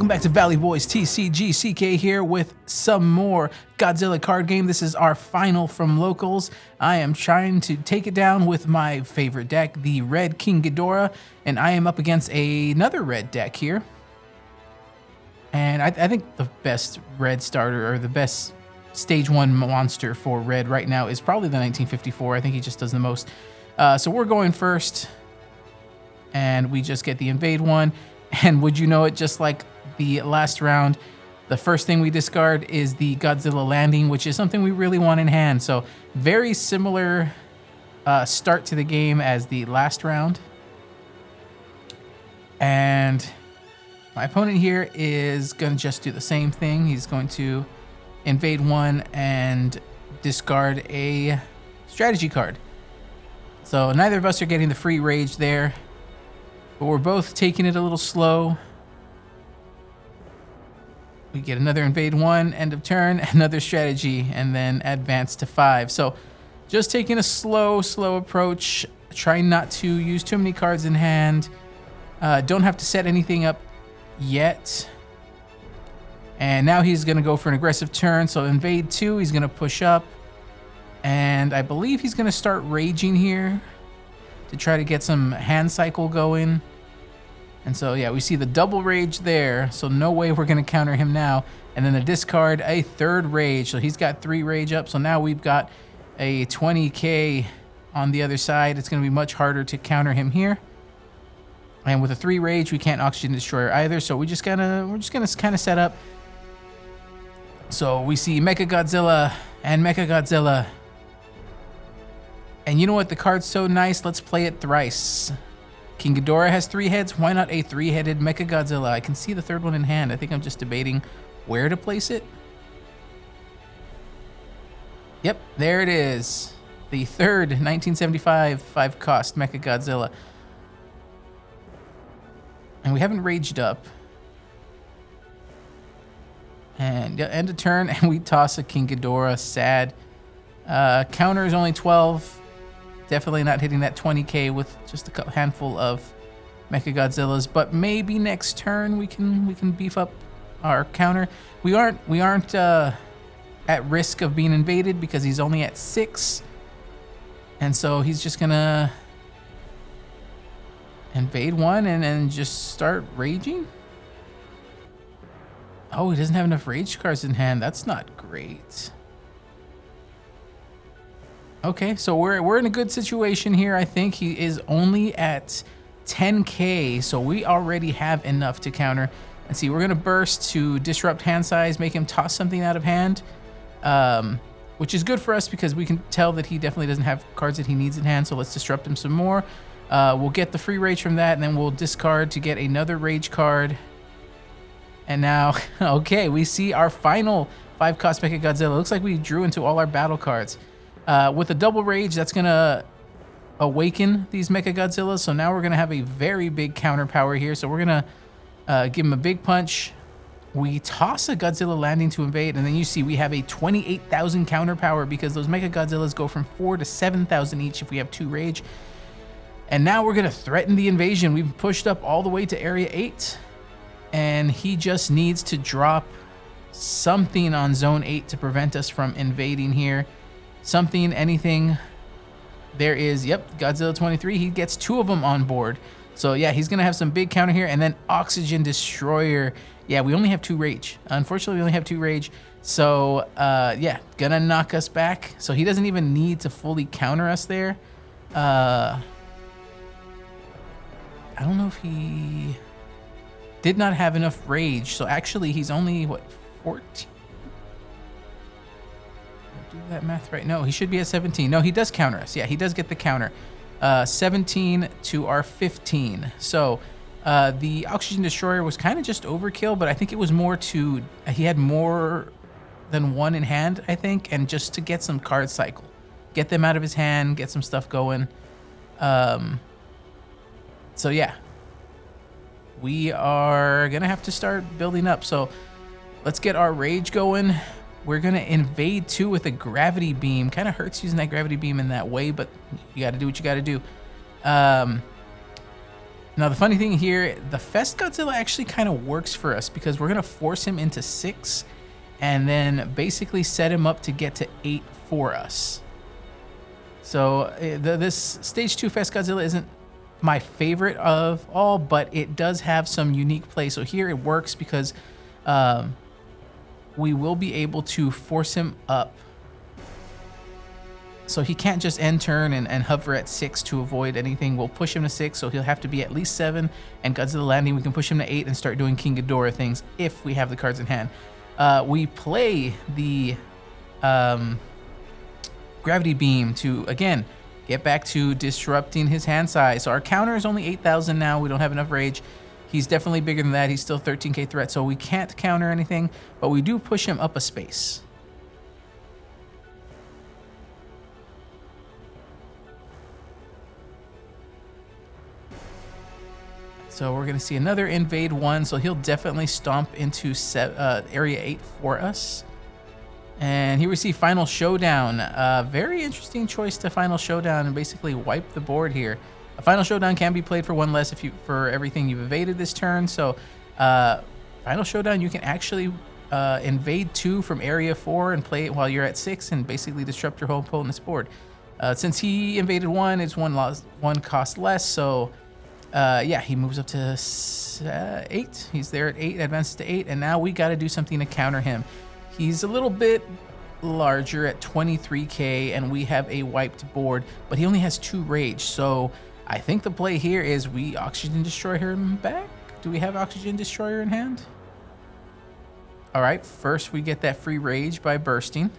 Welcome back to Valley Boys TCG. CK here with some more Godzilla card game. This is our final from locals. I am trying to take it down with my favorite deck, the red King Ghidorah, and I am up against another red deck here. And I think the best red starter, or the best stage 1 monster for red right now, is probably the 1954. I think he just does the most. So we're going first, and we just get the invade one. And would you know it, just like the last round, the first thing we discard is the Godzilla landing, which is something we really want in hand. So very similar start to the game as the last round. And my opponent here is going to just do the same thing. He's going to invade one and discard a strategy card. So neither of us are getting the free rage there, but we're both taking it a little slow. We get another invade one, end of turn, another strategy, and then advance to 5. So just taking a slow approach, trying not to use too many cards in hand. Don't have to set anything up yet. And now he's going to go for an aggressive turn. So invade 2, he's going to push up. And I believe he's going to start raging here to try to get some hand cycle going. And so, yeah, we see the double rage there, so no way we're going to counter him now. And then a discard, a third rage. So he's got 3 rage up, so now we've got a 20k on the other side. It's going to be much harder to counter him here. And with a 3 rage, we can't Oxygen Destroyer either, so we're just gonna kind of set up. So we see Mecha Godzilla and Mecha Godzilla. And you know what? The card's so nice, let's play it thrice. King Ghidorah has 3 heads. Why not a 3-headed Mecha Godzilla? I can see the third one in hand. I think I'm just debating where to place it. Yep, there it is. The third 1975 5-cost Mecha Godzilla. And we haven't raged up. And end of turn, and we toss a King Ghidorah. Sad. Counter is only 12. Definitely not hitting that 20k with just a handful of Mecha Godzillas, but maybe next turn we can beef up our counter. We aren't at risk of being invaded because he's only at 6, and so he's just gonna invade one and then just start raging. Oh, he doesn't have enough rage cards in hand. That's not great. Okay, so we're in a good situation here. I think he is only at 10k, so we already have enough to counter. And see, we're gonna burst to disrupt hand size, make him toss something out of hand, which is good for us because we can tell that he definitely doesn't have cards that he needs in hand. So let's disrupt him some more. We'll get the free rage from that, and then we'll discard to get another rage card. And now, okay, we see our final 5-cost Mecha Godzilla. Looks like we drew into all our battle cards. With a double rage, that's going to awaken these Mecha Godzillas. So now we're going to have a very big counter power here. So we're going to give him a big punch. We toss a Godzilla landing to invade. And then you see we have a 28,000 counter power because those Mecha Godzillas go from 4 to 7,000 each if we have 2 rage. And now we're going to threaten the invasion. We've pushed up all the way to Area 8. And he just needs to drop something on Zone 8 to prevent us from invading here. Something, anything. There is, yep, Godzilla 23. He gets 2 of them on board. So yeah, he's gonna have some big counter here, and then Oxygen Destroyer. Yeah, we only have 2 rage. Unfortunately, we only have 2 rage. So yeah, gonna knock us back. So he doesn't even need to fully counter us there. I don't know if he did not have enough rage. So actually, he's only what, 14? Do that math right? No, he should be at 17. No, he does counter us. Yeah, he does get the counter. 17 to our 15. So the Oxygen Destroyer was kind of just overkill, but I think it was more to, he had more than 1 in hand, I think, and just to get some card cycle. Get them out of his hand, get some stuff going. So yeah. We are going to have to start building up. So let's get our rage going. We're going to invade 2 with a gravity beam. Kind of hurts using that gravity beam in that way, but you got to do what you got to do. Now, the funny thing here, the Fest Godzilla actually kind of works for us because we're going to force him into 6 and then basically set him up to get to 8 for us. So this Stage 2 Fest Godzilla isn't my favorite of all, but it does have some unique play. So here it works because we will be able to force him up. So he can't just end turn and hover at 6 to avoid anything. We'll push him to 6, so he'll have to be at least 7. And Godzilla landing, we can push him to 8 and start doing King Ghidorah things if we have the cards in hand. We play the Gravity Beam to, again, get back to disrupting his hand size. So our counter is only 8,000 now. We don't have enough rage. He's definitely bigger than that. He's still 13k threat, so we can't counter anything. But we do push him up a space. So we're going to see another invade 1. So he'll definitely stomp into area 8 for us. And here we see Final Showdown. Very interesting choice to Final Showdown and basically wipe the board here. A Final Showdown can be played for 1 less if you for everything you've evaded this turn. So Final Showdown, you can actually invade 2 from area 4 and play it while you're at 6 and basically disrupt your whole opponent's board. Since he invaded 1, it's 1 cost less. So yeah, he moves up to 8. He's there at 8, advances to 8, and now we got to do something to counter him. He's a little bit larger at 23k, and we have a wiped board, but he only has 2 rage. So I think the play here is we Oxygen Destroyer him back. Do we have Oxygen Destroyer in hand? All right, first we get that free rage by bursting,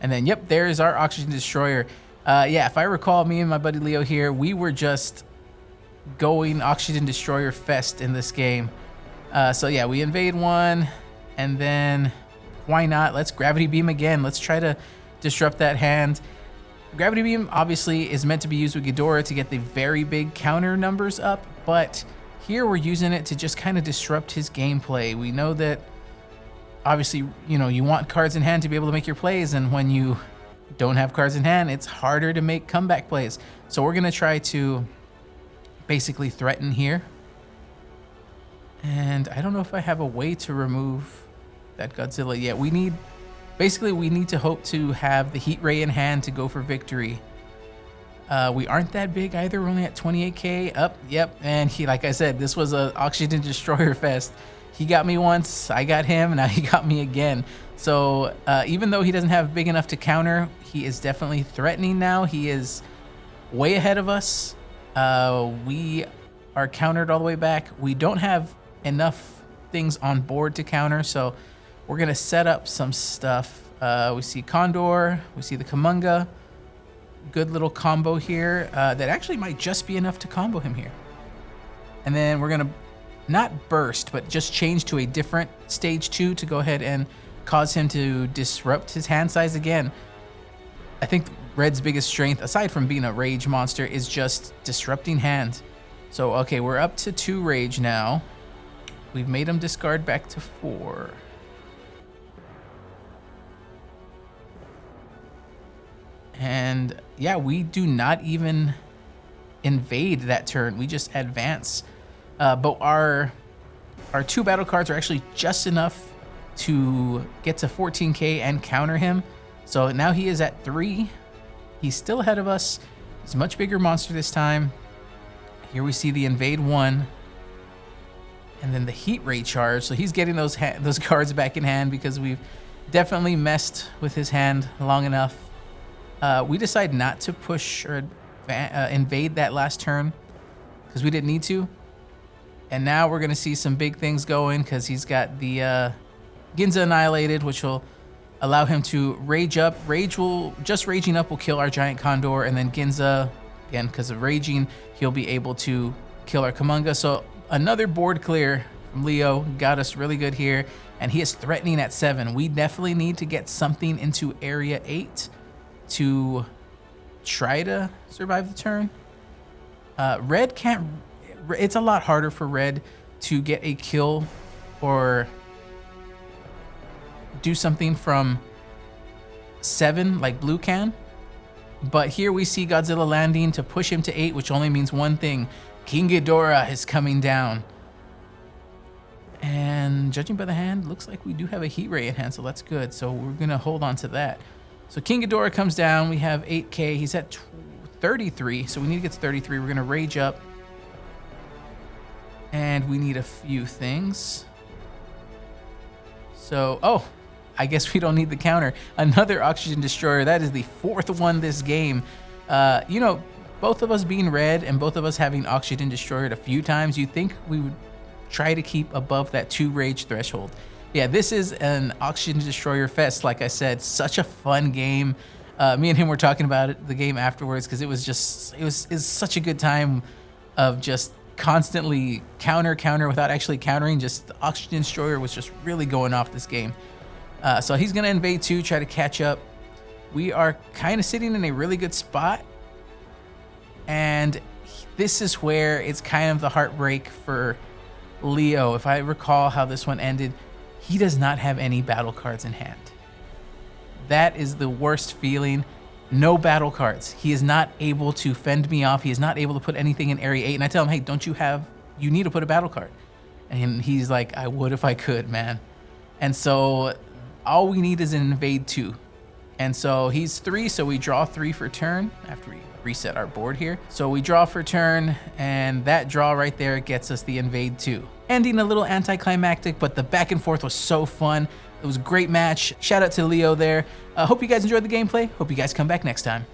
and then yep, there is our Oxygen Destroyer. Yeah, if I recall, me and my buddy Leo here, we were just going Oxygen Destroyer Fest in this game. So yeah, we invade 1, and then why not? Let's Gravity Beam again. Let's try to disrupt that hand. Gravity Beam obviously is meant to be used with Ghidorah to get the very big counter numbers up, but here we're using it to just kind of disrupt his gameplay. We know that obviously, you know, you want cards in hand to be able to make your plays, and when you don't have cards in hand, it's harder to make comeback plays. So we're gonna try to basically threaten here. And I don't know if I have a way to remove that Godzilla yet. We need to hope to have the Heat Ray in hand to go for victory. We aren't that big either. We're only at 28k up. Yep. And he, like I said, this was a Oxygen Destroyer Fest. He got me once, I got him, and now he got me again. So even though he doesn't have big enough to counter, he is definitely threatening now. He is way ahead of us. We are countered all the way back. We don't have enough things on board to counter, so we're gonna set up some stuff. We see Condor, we see the Kamunga. Good little combo here that actually might just be enough to combo him here. And then we're gonna not burst, but just change to a different stage 2 to go ahead and cause him to disrupt his hand size again. I think Red's biggest strength, aside from being a rage monster, is just disrupting hand. So, okay, we're up to 2 rage now. We've made him discard back to 4. And yeah, we do not even invade that turn. We just advance. But our 2 battle cards are actually just enough to get to 14k and counter him. So now he is at 3. He's still ahead of us. He's a much bigger monster this time. Here we see the invade 1. And then the Heat Ray charge. So he's getting those cards back in hand because we've definitely messed with his hand long enough. We decide not to push or invade that last turn because we didn't need to. And now we're going to see some big things going because he's got the Ginza annihilated, which will allow him to rage up. Just raging up will kill our giant Condor, and then Ginza, again, because of raging, he'll be able to kill our Kamunga. So another board clear from Leo got us really good here, and he is threatening at 7. We definitely need to get something into area 8 to try to survive the turn. Red can't. It's a lot harder for Red to get a kill or do something from 7 like Blue can. But here we see Godzilla landing to push him to 8, which only means one thing: King Ghidorah is coming down. And judging by the hand, looks like we do have a heat ray in hand, so that's good. So we're gonna hold on to that. So King Ghidorah comes down. We have 8K. He's at 33, so we need to get to 33. We're gonna rage up. And we need a few things. So, oh, I guess we don't need the counter. Another oxygen destroyer. That is the 4th one this game. You know, both of us being red and both of us having oxygen destroyed a few times, you'd think we would try to keep above that 2 rage threshold. Yeah, this is an oxygen destroyer fest. Like I said, such a fun game. Me and him were talking about the game afterwards because it was such a good time of just constantly counter without actually countering. Just the oxygen destroyer was just really going off this game. So he's gonna invade too, try to catch up. We are kind of sitting in a really good spot, and this is where it's kind of the heartbreak for Leo. If I recall how this one ended, he does not have any battle cards in hand. That is the worst feeling. No battle cards. He is not able to fend me off. He is not able to put anything in area 8. And I tell him, hey, you need to put a battle card. And he's like, I would if I could, man. And so all we need is an invade 2. And so he's 3, so we draw 3 for turn after we reset our board here. So we draw for turn, and that draw right there gets us the invade 2. Ending a little anticlimactic, but the back and forth was so fun. It was a great match. Shout out to Leo there. Hope you guys enjoyed the gameplay. Hope you guys come back next time.